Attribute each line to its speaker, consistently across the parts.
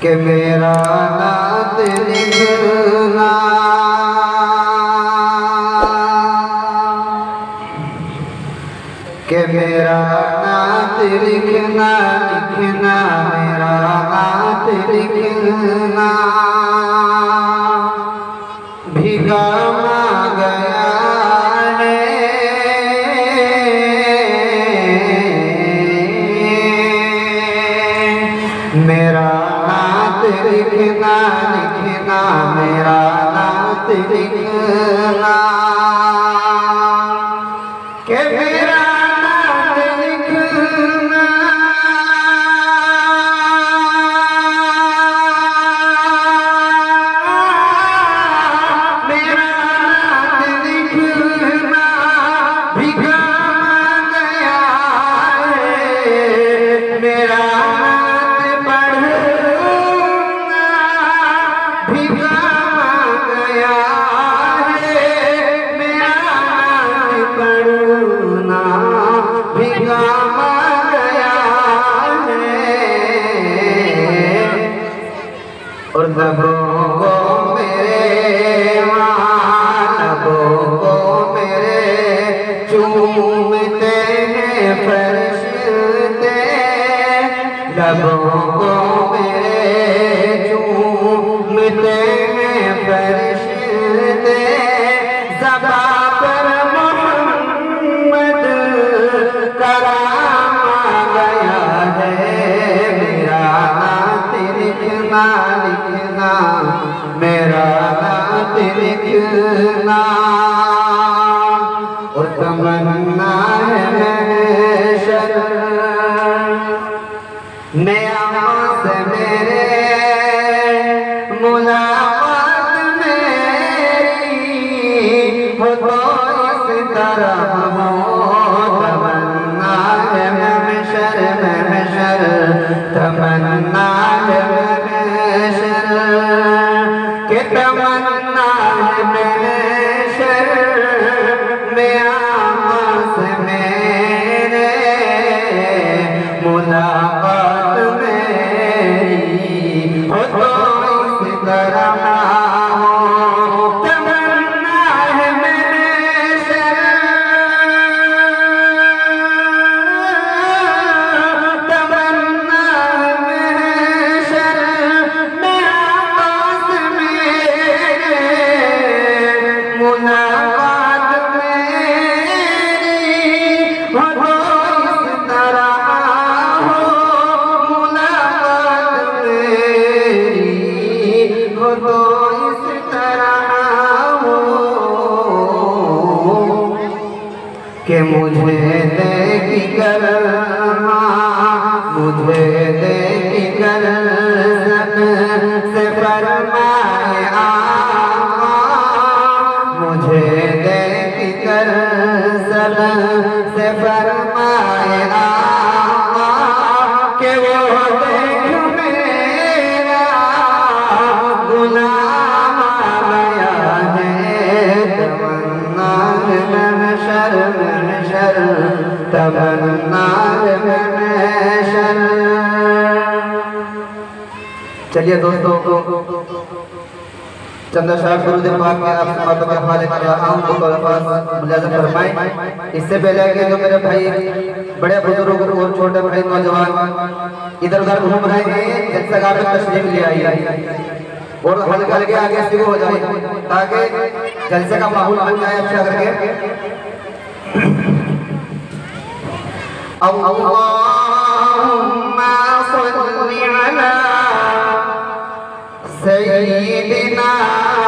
Speaker 1: कि मेरा नात लिखना, कि मेरा नात लिखना, लिखना मेरा नात लिखना। भीगा गया है मेरा नात लिखना, लिखना मेरा नात लिखना। कि मेरा नात लिखना, मेरा नात लिखना। भिगा गया है मेरा नात पढ़ना, भिगा गया है मेरा नात पढ़ना, भिगा गया है। और लबों को मेरे लबों को मेरे चूमते हैं फरिश्ते, लबों को मेरे चूमते हैं फरिश्ते। ज़बां पर मोहम्मद कलाम आ गया है मेरा नात लिखना, लिखना मेरा नात लिखना। और तमन्ना है महशर नया से मेरे मुलाकात मेरी हो तो इस तरह हो। तमन्ना है महशर, महशर तमन्ना है महशर, कि तमन्ना है महशर में आस मेरे मुलाकात मेरी हो तो इस तरह हो। तमन्ना है महशर, तमन्ना है महशर में आस मेरे मुलाकात मेरी हो तो इस तरह हो। मुलाकात मेरी हो तो इस तरह हो। कि मुझे देखी कर, मुझे देखी कर से फरमाए आका, मुझे देखी कर से फरमाए आका। कि वो देख मेरा गुलाम आ गया है। तमन्ना है महशर, महशर तमन्ना है महशर। चलिए दोस्तों, चंदा साहब गुरुदेव पाक के आप बातों के हवाले कर रहा हूँ तो मुलाज़ा फरमाएं। इससे पहले कि जो मेरे भाई बड़े बुजुर्ग और छोटे बड़े नौजवान इधर उधर घूम रहे हैं, जलसा में तशरीफ ले आइए और हल्का हल्के आगे शुरू हो जाए ताकि जलसे का माहौल बन जाए अच्छा करके। अल्लाहुम्मा सल्ली अला सय्यिदिना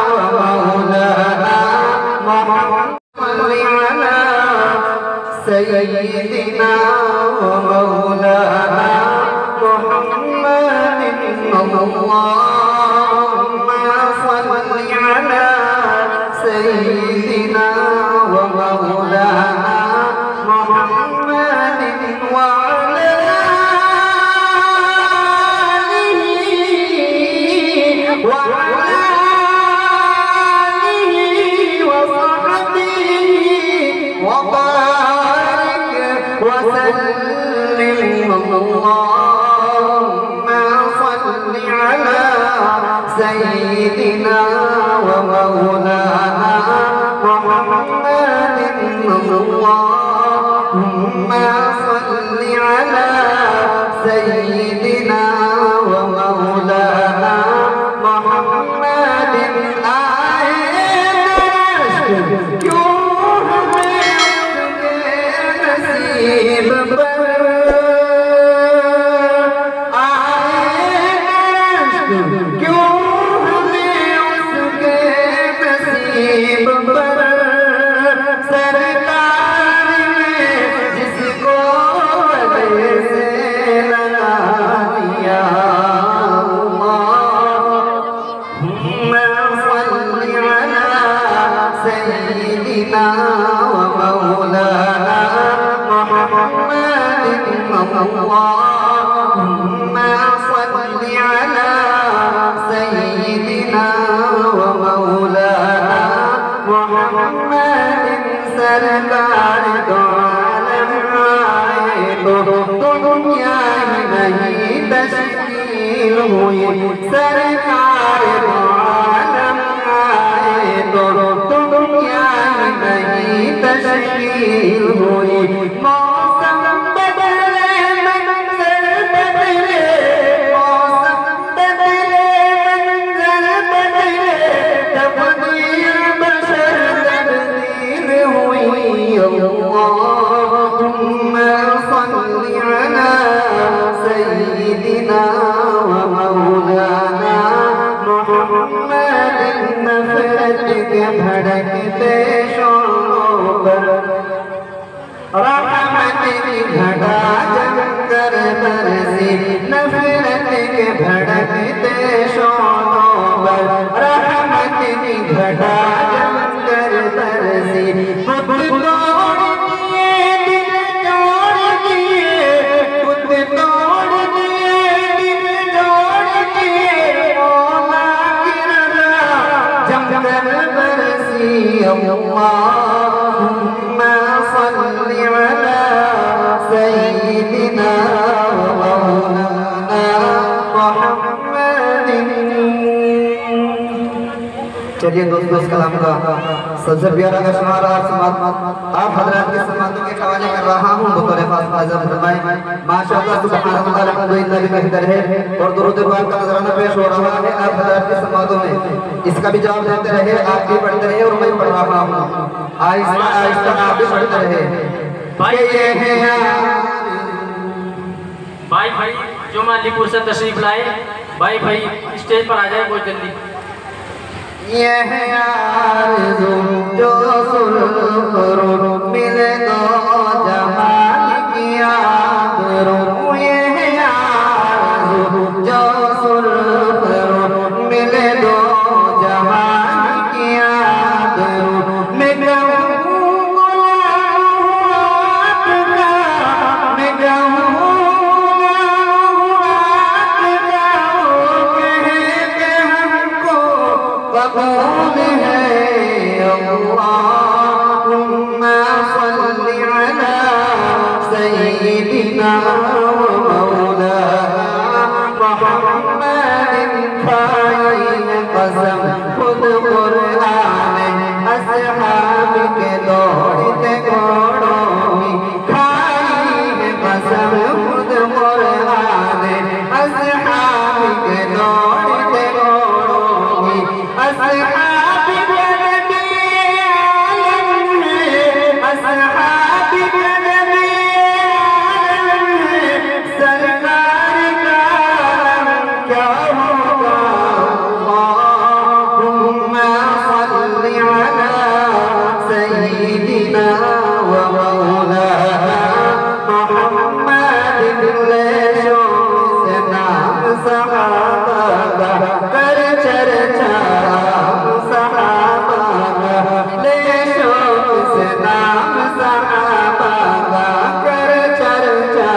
Speaker 1: व मौलाना मुहम्मद, सल्ली अला सय्यिदिना व मौलाना मुहम्मद। अल्लाहुम्मा सल्ली अला सय्यिदिना व मौलाना मुहम्मद व अला वसल्लिम। अल्लाहुम्मा सल्ली अला सय्यिदिना व मौलाना मुहम्मदिन अल्लाहुम्मा सल्लि अला सय्यिदिना व मौलाना मुहम्मदिन। आए क्यों हमें उसके नसीब पर, क्यों हमें उसके नसीब पर, सरकार ने जिसको गले से लगा दिया। अल्लाहुम्मा सल्लि अला सय्यिदिना व मौलाना मुहम्मदिन अल्लाहुम्मा सल्लि अला सय्यिदिना व मौलाना मुहम्मदिन। सरकार दो आलम आए तो दुनिया ही नहीं तश्कील हुई, सरकार दो आलम आए तो दुनिया ही नहीं तश्कील हुई। मौसम बदले मंजर बदले, मौसम बदले मंजर बदले, तब्दील बशर तब्दील हुई। अल्लाहुम्मा सल्लि अला सय्यिदिना व मौलाना मुहम्मदिन। नफरत के भड़कते शोरों पर रहमत की घटा जमकर बरसी, नफरत के भड़कते शोरों पर रहमत की घटा जमकर बरसी। बुत तोड़ दिए दिल जोड़ दिए, बुत तोड़ दिए दिल जोड़ दिए, मौला की रज़ा जमकर बरसी। अल्लाहुम्मा सल्लि अला सय्यिदिना व मौलाना मुहम्मदिन। चलिए दोस्तों, इस कलाम का सबसे प्यारा का शुमार आप हजरात के सम्मानों के हवाले कर रहा हूँ। बतौर आज़म फरमाएं माशाअल्लाह सुब्हान अल्लाह अल्हम्दुलिल्लाह भी बेहतर है और दुरूद पाक का नजराना पेश हो रहा है आप हजरात के सम्मानों में। इसका भी जवाब देते रहे, आप भी पढ़ते रहे और मैं पढ़ रहा हूँ। आहिस्ता आहिस्ता आप भी पढ़ते रहे। भाई
Speaker 2: भाई जो मालीपुर से तशरीफ लाए, भाई स्टेज पर आ जाए बहुत जल्दी।
Speaker 1: यह आरज़ू जो सुल्फ़रो मिले दो जमाल की आबरू, यह आरज़ू जो सुल्फ़रो मिले दो जमाल की आबरू। मैं कहूँ गुलाम आपका, मैं कहूँ कबूल है। अल्लाहुम्मा सल्लि अला सय्यिदिना व मौलाना मुहम्मदिन। खाई कसम खुद कुरान असहाब के दौड़ते घोड़ों में, खाई कसम खुद कुरान असहाब के दौड़ते घोड़ों में। असहाब के नबी आलम है, असहाब के नबी आलम है, सरकार का आलम क्या होगा। अल्लाहुम्मा सल्लि अला सय्यिदिना व मौलाना मुहम्मदिन। से नाम सहाबा का कर चर्चा, सहाबा का ले शोक से नाम सहाबा का कर चर्चा,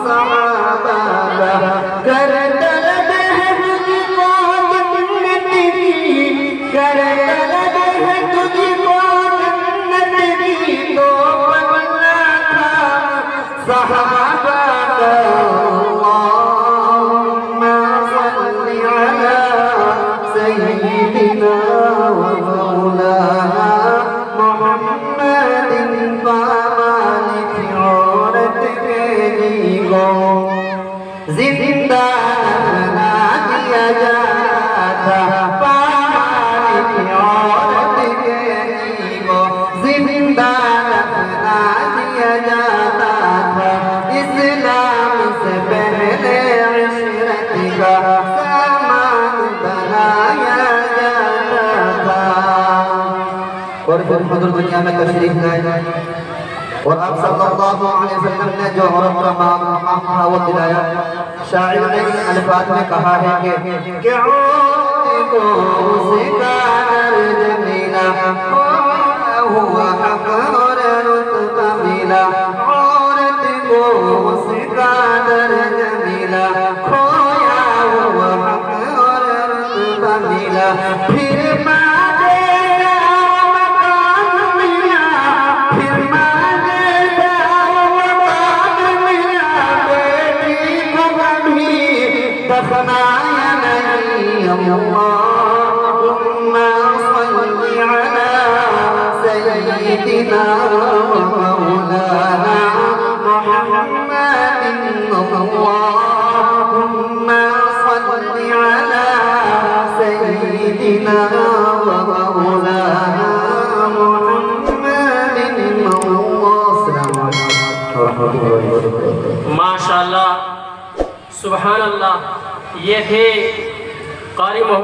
Speaker 1: सहाबा का कर तलब है तुझको जन्नत की, कर तलब है तुझको जन्नत की, तो बनना था सहाबा का। अल्लाहुम्मा सल्लि अला जिंदा बना दिया जाता, पानी की औरत के वो जिंदा बना दिया जाता था। इस्लाम से पहले इशरत का सामान बनाया जाता था। और फिर हुजूर दुनिया में तशरीफ लाए और आप सल्लल्लाहु अलैहि वसल्लम ने जो औरत का मकाम था वो दिलाया। शायर ने इन अल्फाज में कहा है कि औरत को उसका दर्ज मिला, हुआ हक और रुतबा मिला। औरत को उसका दर्ज मिला, खोया हुआ हक और रुतबा मिला। फिर दफनाया नहीं। अल्लाहुम्मा सल्ली अला सय्यिदिना मौलाना मुहम्मदिन। अल्लाहुम्मा सल्ली अला सय्यिदिना मौलाना मुहम्मदिन। अस्सलामु अलैकुम व रहमतुल्लाहि व बरकातुहू।
Speaker 2: माशाअल्लाह, सुभान अल्लाह। ये थे कारी मोहम्मद